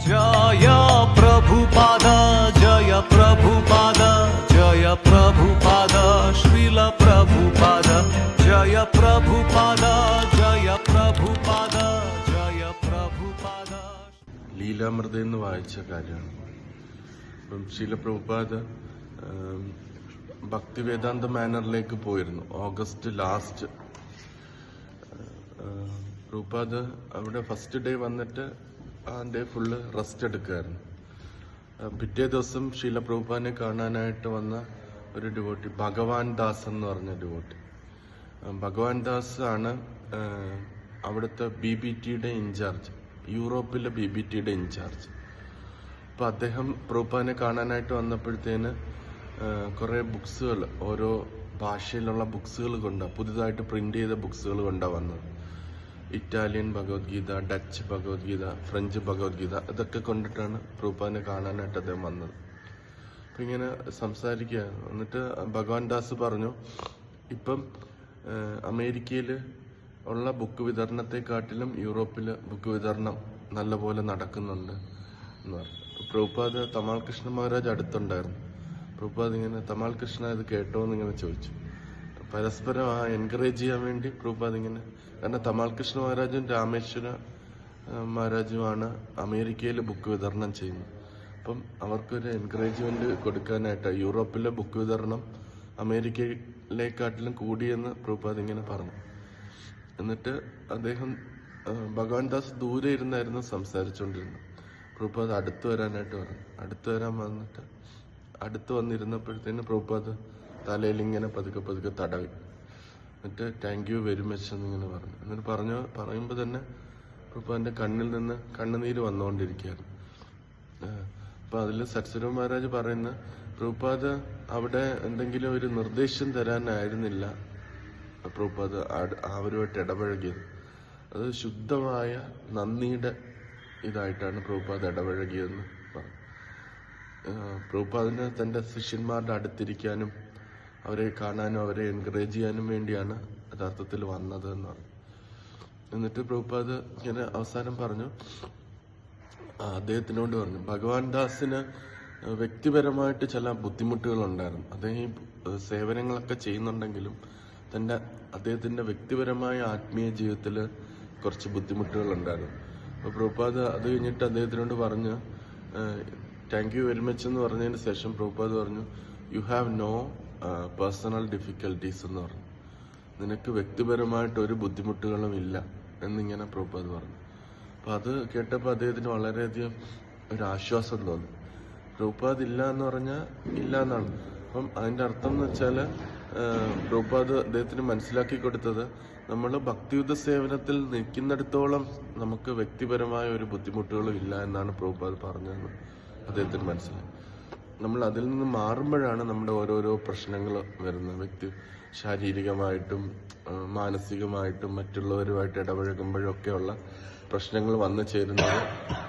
जय प्रभुपाद जय प्रभुपाद जय प्रभुपाद श्रील प्रभुपाद जय प्रभुपाद जय प्रभुपाद जय प्रभुपाद. ലീലാമൃത എന്ന് വായിച്ച കാര്യമാണ്. അപ്പം ശ്രീല പ്രഭുപാദ് ഭക്തിവേദാന്ത മാനറിലേക്ക് പോയിരുന്നു ഓഗസ്റ്റ് ലാസ്റ്റ്. പ്രഭുപാദ് അവിടെ ഫസ്റ്റ് ഡേ വന്നിട്ട് ആ ഡേ ഫുള്ള് റെസ്റ്റ് എടുക്കുകയായിരുന്നു. പിറ്റേ ദിവസം ശ്രീല പ്രഭുപാദിനെ കാണാനായിട്ട് വന്ന ഒരു ഡിവോട്ടി ഭഗവാൻ ദാസ് എന്ന് പറഞ്ഞ ഡിവോട്ടി. ഭഗവാൻ ദാസ് ആണ് അവിടുത്തെ BBTയുടെ ഇൻചാർജ്, യൂറോപ്പിലെ BBTയുടെ ഇൻചാർജ്. അപ്പോൾ അദ്ദേഹം പ്രഭുപാദിനെ കാണാനായിട്ട് വന്നപ്പോഴത്തേന് കുറേ ബുക്സുകൾ, ഓരോ ഭാഷയിലുള്ള ബുക്സുകൾ കൊണ്ടാണ്, പുതുതായിട്ട് പ്രിന്റ് ചെയ്ത ബുക്സുകൾ കൊണ്ടാണ് വന്നത്. Italian Bhagavad Gita, Dutch Bhagavad Gita, French Bhagavad Gita, ഇതൊക്കെ കൊണ്ടിട്ടാണ് പ്രഭുപാദിനെ കാണാനായിട്ട് അദ്ദേഹം വന്നത്. അപ്പം ഇങ്ങനെ സംസാരിക്കുക. എന്നിട്ട് ഭഗവാൻ ദാസ് പറഞ്ഞു, ഇപ്പം അമേരിക്കയിൽ ഉള്ള ബുക്ക് വിതരണത്തെക്കാട്ടിലും യൂറോപ്പിൽ ബുക്ക് വിതരണം നല്ലപോലെ നടക്കുന്നുണ്ട് എന്ന് പറഞ്ഞു. പ്രഭുപാദ് തമാൽ കൃഷ്ണ മഹാരാജ് അടുത്തുണ്ടായിരുന്നു. പ്രഭുപാദ് ഇങ്ങനെ തമാൽ കൃഷ്ണ ഇത് കേട്ടോ എന്നിങ്ങനെ ചോദിച്ചു. പരസ്പരം എൻകറേജ് ചെയ്യാൻ വേണ്ടി പ്രഭുപാദ് ഇങ്ങനെ, കാരണം തമാൽ കൃഷ്ണ മഹാരാജും രാമേശ്വര മഹാരാജുമാണ് അമേരിക്കയിൽ ബുക്ക് വിതരണം ചെയ്യുന്നത്. അപ്പം അവർക്കൊരു എൻകറേജ്മെന്റ് കൊടുക്കാനായിട്ടാണ് യൂറോപ്പിലെ ബുക്ക് വിതരണം അമേരിക്കയിലേക്കാട്ടിലും കൂടിയെന്ന് പ്രഭുപാദ് ഇങ്ങനെ പറഞ്ഞു. എന്നിട്ട് അദ്ദേഹം ഭഗവാൻ ദാസ് ദൂരെ ഇരുന്നായിരുന്നു സംസാരിച്ചുകൊണ്ടിരുന്നത്. പ്രഭുപാദ് അടുത്ത് വരാനായിട്ട് പറഞ്ഞു. അടുത്ത് വരാൻ വന്നിട്ട് അടുത്ത് വന്നിരുന്നപ്പോഴത്തേന് പ്രഭുപാദ് തലയിൽ ഇങ്ങനെ പതുക്കെ പതുക്കെ തടവി. എന്നിട്ട് താങ്ക് യു വെരി മച്ച് എന്നിങ്ങനെ പറഞ്ഞു. എന്നിട്ട് പറയുമ്പോൾ തന്നെ പ്രഭുപാദിന്റെ കണ്ണിൽ നിന്ന് കണ്ണുനീര് വന്നുകൊണ്ടിരിക്കുകയായിരുന്നു. അപ്പൊ അതിൽ സത്സ്വരൂപ മഹാരാജ് പറയുന്ന, പ്രഭുപാദ് അവിടെ എന്തെങ്കിലും ഒരു നിർദ്ദേശം തരാനായിരുന്നില്ല പ്രഭുപാദ് അവരുമായിട്ട് ഇടപഴകിയത്. അത് ശുദ്ധമായ നന്ദിയുടെ ഇതായിട്ടാണ് പ്രഭുപാദ് ഇടപഴകിയതെന്ന് പറഞ്ഞു. പ്രഭുപാദിന് തന്റെ ശിഷ്യന്മാരുടെ അടുത്തിരിക്കാനും അവരെ കാണാനും അവരെ എൻകറേജ് ചെയ്യാനും വേണ്ടിയാണ് യഥാർത്ഥത്തിൽ വന്നത് എന്ന് പറഞ്ഞു. എന്നിട്ട് പ്രഭുപാദ് ഇങ്ങനെ അവസാനം പറഞ്ഞു, അദ്ദേഹത്തിനോട് പറഞ്ഞു, ഭഗവാൻ ദാസിന് വ്യക്തിപരമായിട്ട് ചില ബുദ്ധിമുട്ടുകൾ ഉണ്ടായിരുന്നു. അദ്ദേഹം ഈ സേവനങ്ങളൊക്കെ ചെയ്യുന്നുണ്ടെങ്കിലും അദ്ദേഹത്തിന്റെ വ്യക്തിപരമായ ആത്മീയ ജീവിതത്തിൽ കുറച്ച് ബുദ്ധിമുട്ടുകൾ ഉണ്ടായിരുന്നു. അപ്പോൾ പ്രഭുപാദ് അത് കഴിഞ്ഞിട്ട് അദ്ദേഹത്തിനോട് പറഞ്ഞു, താങ്ക് യു വെരി മച്ച് എന്ന് പറഞ്ഞതിന് ശേഷം പ്രഭുപാദ് പറഞ്ഞു, you have no personal difficulties എന്ന് പറഞ്ഞു. നിനക്ക് വ്യക്തിപരമായിട്ട് ഒരു ബുദ്ധിമുട്ടുകളും ഇല്ല എന്നിങ്ങനെ പ്രഭുപാദ് പറഞ്ഞു. അപ്പൊ അത് കേട്ടപ്പോൾ അദ്ദേഹത്തിന് വളരെയധികം ഒരു ആശ്വാസം തോന്നി. പ്രഭുപാദ് ഇല്ല എന്ന് പറഞ്ഞാൽ ഇല്ല എന്നാണ്. അപ്പം അതിന്റെ അർത്ഥം എന്ന് വെച്ചാല് പ്രഭുപാദ് അദ്ദേഹത്തിന് മനസ്സിലാക്കി കൊടുത്തത്, നമ്മൾ ഭക്തിയുദ്ധ സേവനത്തിൽ നിൽക്കുന്നിടത്തോളം നമുക്ക് വ്യക്തിപരമായ ഒരു ബുദ്ധിമുട്ടുകളും ഇല്ല എന്നാണ് പ്രഭുപാദ് പറഞ്ഞതെന്ന് അദ്ദേഹത്തിന് മനസ്സിലായി. നമ്മൾ അതിൽ നിന്ന് മാറുമ്പോഴാണ് നമ്മുടെ ഓരോരോ പ്രശ്നങ്ങൾ വരുന്നത്. ശാരീരികമായിട്ടും മാനസികമായിട്ടും മറ്റുള്ളവരുമായിട്ട് ഇടപഴകുമ്പോഴൊക്കെയുള്ള പ്രശ്നങ്ങൾ വന്നു ചേരുന്നത്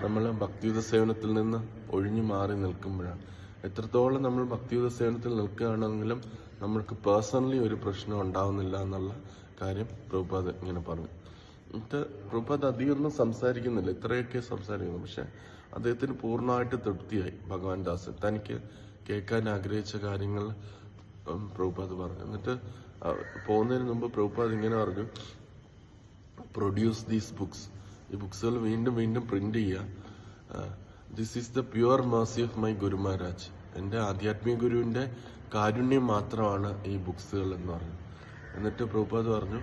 നമ്മൾ ഭക്തിയുദ്ധ സേവനത്തിൽ നിന്ന് ഒഴിഞ്ഞു മാറി നിൽക്കുമ്പോഴാണ്. എത്രത്തോളം നമ്മൾ ഭക്തിയുദ്ധ സേവനത്തിൽ നിൽക്കുകയാണെങ്കിലും നമ്മൾക്ക് പേഴ്സണലി ഒരു പ്രശ്നം ഉണ്ടാവുന്നില്ല എന്നുള്ള കാര്യം പ്രഭുപാദ് ഇങ്ങനെ പറഞ്ഞു. എന്നിട്ട് പ്രഭുപാദ് അധികമൊന്നും സംസാരിക്കുന്നില്ല, ഇത്രയൊക്കെ സംസാരിക്കുന്നു. പക്ഷെ അദ്ദേഹത്തിന് പൂർണ്ണമായിട്ട് തൃപ്തിയായി. ഭഗവാൻ ദാസ് തനിക്ക് കേൾക്കാൻ ആഗ്രഹിച്ച കാര്യങ്ങൾ പ്രഭുപാദ് പറഞ്ഞു. എന്നിട്ട് പോകുന്നതിന് മുമ്പ് പ്രഭുപാദ് ഇങ്ങനെ പറഞ്ഞു, പ്രൊഡ്യൂസ് ദീസ് ബുക്സ്, ഈ ബുക്സുകൾ വീണ്ടും വീണ്ടും പ്രിന്റ് ചെയ്യുക. This is the pure mercy of my guru Maharaj, എന്റെ ആധ്യാത്മിക ഗുരുവിന്റെ കാരുണ്യം മാത്രമാണ് ഈ ബുക്സുകൾ എന്ന് പറഞ്ഞു. എന്നിട്ട് പ്രഭുപാദ് പറഞ്ഞു,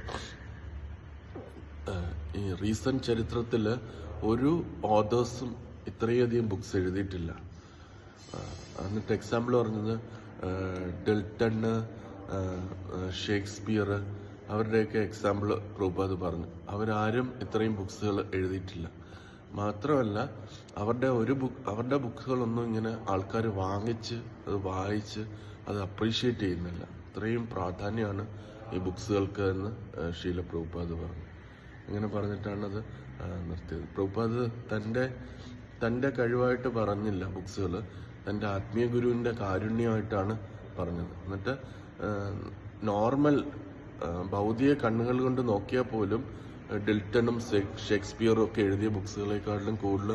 ഈ റീസെന്റ് ചരിത്രത്തില് ഒരു ഓതേഴ്സും ഇത്രയധികം ബുക്സ് എഴുതിയിട്ടില്ല. എന്നിട്ട് എക്സാമ്പിൾ പറഞ്ഞത് ഡെൽട്ടണ്, ഷേക്സ്പിയർ, അവരുടെയൊക്കെ എക്സാമ്പിൾ പ്രഭുപാദ് പറഞ്ഞു. അവരാരും ഇത്രയും ബുക്സുകൾ എഴുതിയിട്ടില്ല. മാത്രമല്ല അവരുടെ ബുക്കുകളൊന്നും ഇങ്ങനെ ആൾക്കാർ വാങ്ങിച്ച് അത് വായിച്ച് അത് അപ്രീഷിയേറ്റ് ചെയ്യുന്നില്ല. ഇത്രയും പ്രാധാന്യമാണ് ഈ ബുക്സുകൾക്ക് എന്ന് ശ്രീല പ്രഭുപാദ് പറഞ്ഞു. ഇങ്ങനെ പറഞ്ഞിട്ടാണ് അത് നിർത്തിയത്. പ്രഭുപാദ് തന്റെ കഴിവായിട്ട് പറഞ്ഞില്ല ബുക്സുകൾ, തന്റെ ആത്മീയ ഗുരുവിന്റെ കാരുണ്യമായിട്ടാണ് പറഞ്ഞത്. എന്നിട്ട് നോർമൽ ഭൗതിക കണ്ണുകൾ കൊണ്ട് നോക്കിയാൽ പോലും ഡിൽട്ടണും ഷേക്സ്പിയറും ഒക്കെ എഴുതിയ ബുക്സുകളെക്കാട്ടിലും കൂടുതൽ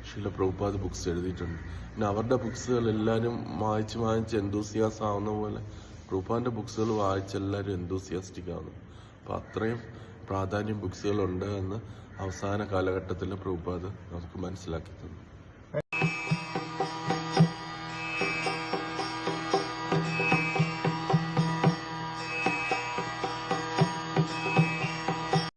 ശീല പ്രഭുപാദ് ബുക്സ് എഴുതിയിട്ടുണ്ട്. പിന്നെ അവരുടെ ബുക്സുകൾ എല്ലാവരും വായിച്ച് എന്തൂസിയാസ് ആവുന്ന പോലെ പ്രഭുപാദിന്റെ ബുക്സുകൾ വായിച്ച് എല്ലാവരും എന്തൂസിയാസ്റ്റിക് ആവുന്നു. അപ്പം അത്രയും പ്രാധാന്യം ബുക്സുകളുണ്ട് എന്ന് അവസാന കാലഘട്ടത്തിൽ പ്രഭുപാദ് നമുക്ക് മനസ്സിലാക്കി തന്നു.